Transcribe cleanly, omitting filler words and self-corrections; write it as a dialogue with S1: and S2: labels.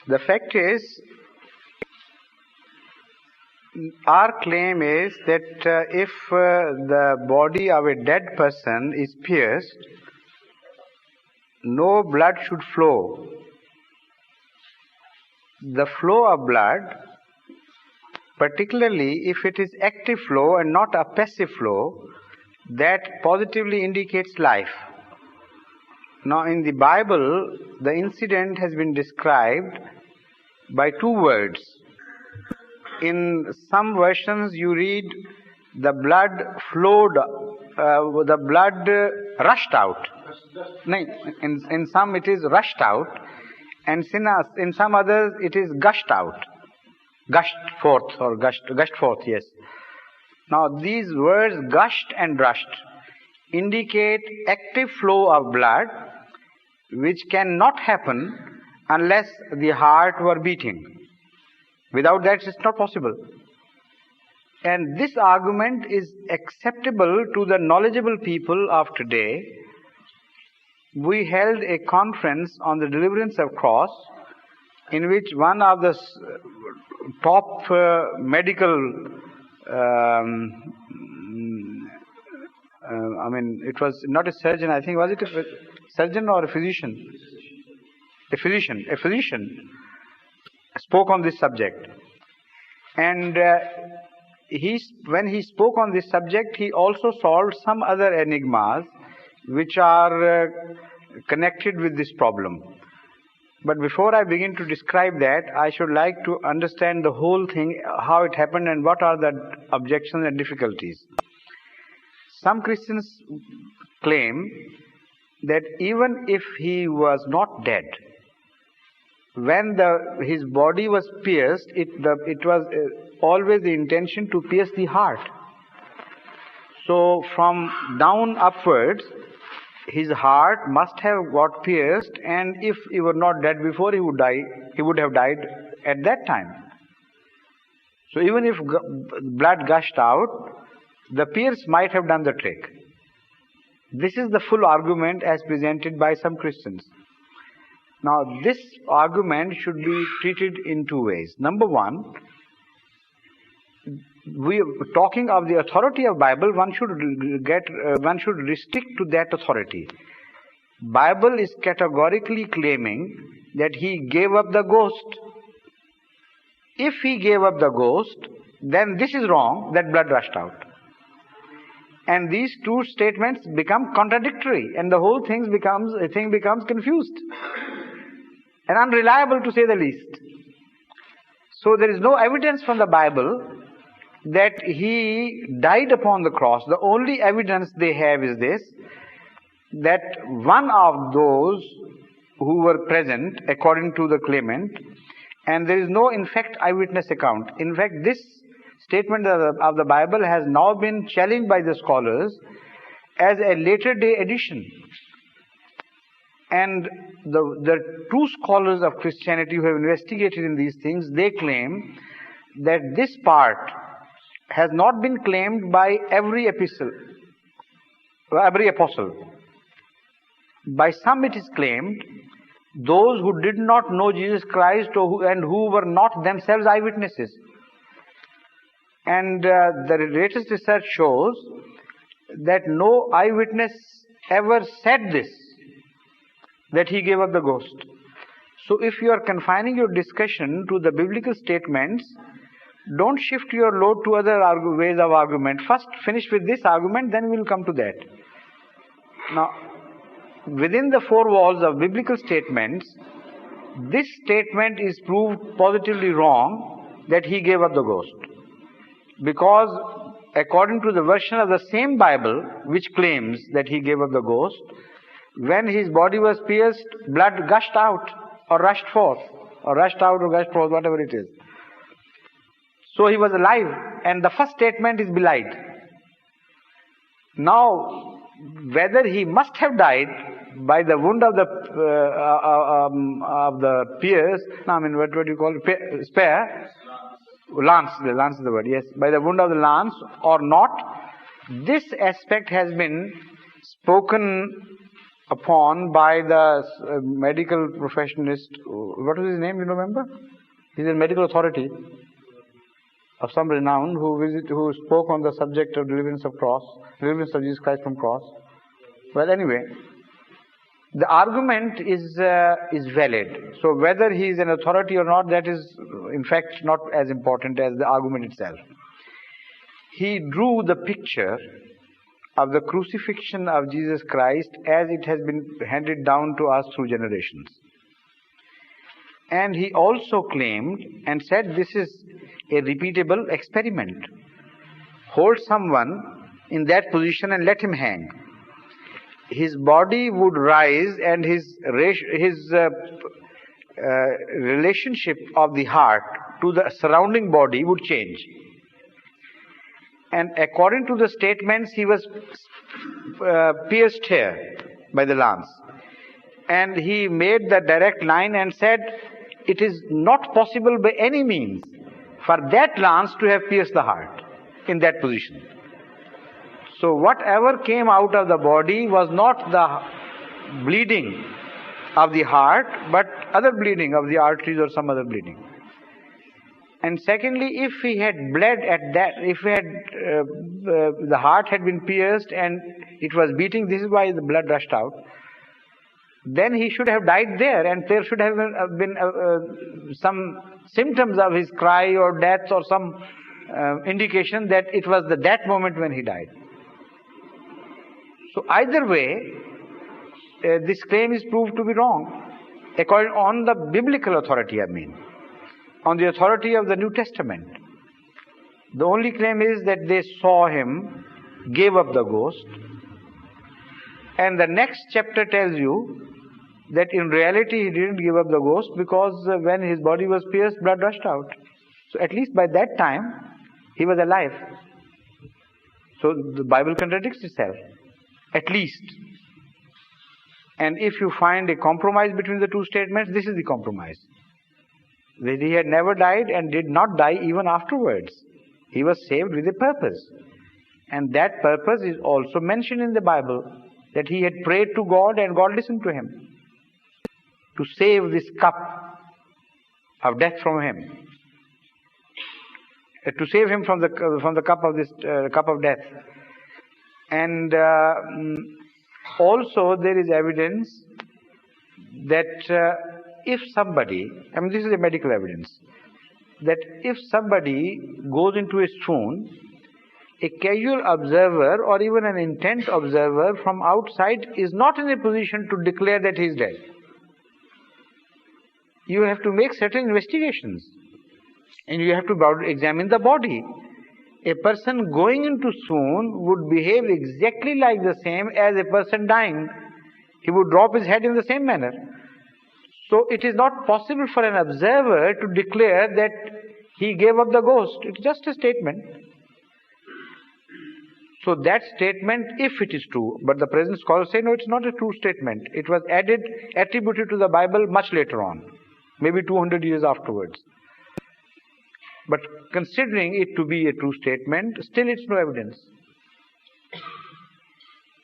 S1: The fact is, our claim is that if the body of a dead person is pierced, no blood should flow. The flow of blood, particularly if it is active flow and not a passive flow, that positively indicates life. Now in the Bible, the incident has been described by two words. In some versions you read the blood flowed, the blood rushed out. In some it is rushed out, and in some others it is gushed out. Gushed forth, yes. Now these words gushed and rushed indicate active flow of blood, which cannot happen unless the heart were beating. Without that it's not possible. And this argument is acceptable to the knowledgeable people of today. We held a conference on the deliverance of cross, in which one of the top medical, it was not a surgeon, I think, was it a surgeon or a physician? A physician spoke on this subject. And when he spoke on this subject, he also solved some other enigmas which are connected with this problem. But before I begin to describe that, I should like to understand the whole thing, how it happened and what are the objections and difficulties. Some Christians claim that even if he was not dead, when his body was pierced, it was always the intention to pierce the heart. So from down upwards, his heart must have got pierced, and if he were not dead before, he would have died at that time. So even if blood gushed out, the pierce might have done the trick. This is the full argument as presented by some Christians. Now this argument should be treated in two ways. Number one, we are talking of the authority of Bible, one should restrict to that authority. Bible is categorically claiming that he gave up the ghost. If he gave up the ghost, then this is wrong, that blood rushed out. And these two statements become contradictory, and the whole thing becomes confused and unreliable, to say the least. So there is no evidence from the Bible that he died upon the cross. The only evidence they have is this, that one of those who were present, according to the claimant, and there is no, in fact, eyewitness account. In fact, this statement of the Bible has now been challenged by the scholars as a later day addition. And the true scholars of Christianity who have investigated in these things, they claim that this part has not been claimed by every apostle. By some it is claimed, those who did not know Jesus Christ and who were not themselves eyewitnesses. And the latest research shows that no eyewitness ever said this, that he gave up the ghost. So if you are confining your discussion to the biblical statements, don't shift your load to other ways of argument. First finish with this argument, then we will come to that. Now, within the four walls of biblical statements, this statement is proved positively wrong, that he gave up the ghost. Because according to the version of the same Bible which claims that he gave up the ghost, when his body was pierced, blood gushed out or rushed forth, whatever it is. So he was alive, and the first statement is belied. Now, whether he must have died by the wound of the pierce, what do you call it? Spear? Lance is the word, yes. By the wound of the lance or not, this aspect has been spoken upon by the medical professionist. What was his name? You remember? He's a medical authority of some renown who spoke on the subject of deliverance of Jesus Christ from cross. Well, anyway, the argument is valid. So whether he is an authority or not, that is in fact not as important as the argument itself. He drew the picture of the crucifixion of Jesus Christ as it has been handed down to us through generations. And he also claimed and said this is a repeatable experiment. Hold someone in that position and let him hang. His body would rise and his relationship of the heart to the surrounding body would change. And according to the statements, he was pierced here by the lance. And he made the direct line and said, it is not possible by any means for that lance to have pierced the heart in that position. So whatever came out of the body was not the bleeding of the heart, but other bleeding of the arteries or some other bleeding. And secondly, if he had bled at that, if he had, the heart had been pierced and it was beating, this is why the blood rushed out, then he should have died there, and there should have been some symptoms of his cry or death or some indication that it was that moment when he died. So either way, this claim is proved to be wrong, according on the biblical authority, on the authority of the New Testament. The only claim is that they saw him, gave up the ghost, and the next chapter tells you that in reality he didn't give up the ghost, because when his body was pierced, blood rushed out. So at least by that time, he was alive. So the Bible contradicts itself, at least. And if you find a compromise between the two statements, this is the compromise. That he had never died and did not die even afterwards. He was saved with a purpose. And that purpose is also mentioned in the Bible, that he had prayed to God and God listened to him to save this cup of death from him, to save him from the cup of this cup of death. And also there is evidence that if somebody, this is a medical evidence, that if somebody goes into a swoon, a casual observer or even an intent observer from outside is not in a position to declare that he is dead. You have to make certain investigations and you have to examine the body. A person going into swoon would behave exactly like the same as a person dying. He would drop his head in the same manner. So it is not possible for an observer to declare that he gave up the ghost. It's just a statement. So that statement, if it is true, but the present scholars say no, it's not a true statement. It was attributed to the Bible much later on, maybe 200 years afterwards. But considering it to be a true statement, still it's no evidence.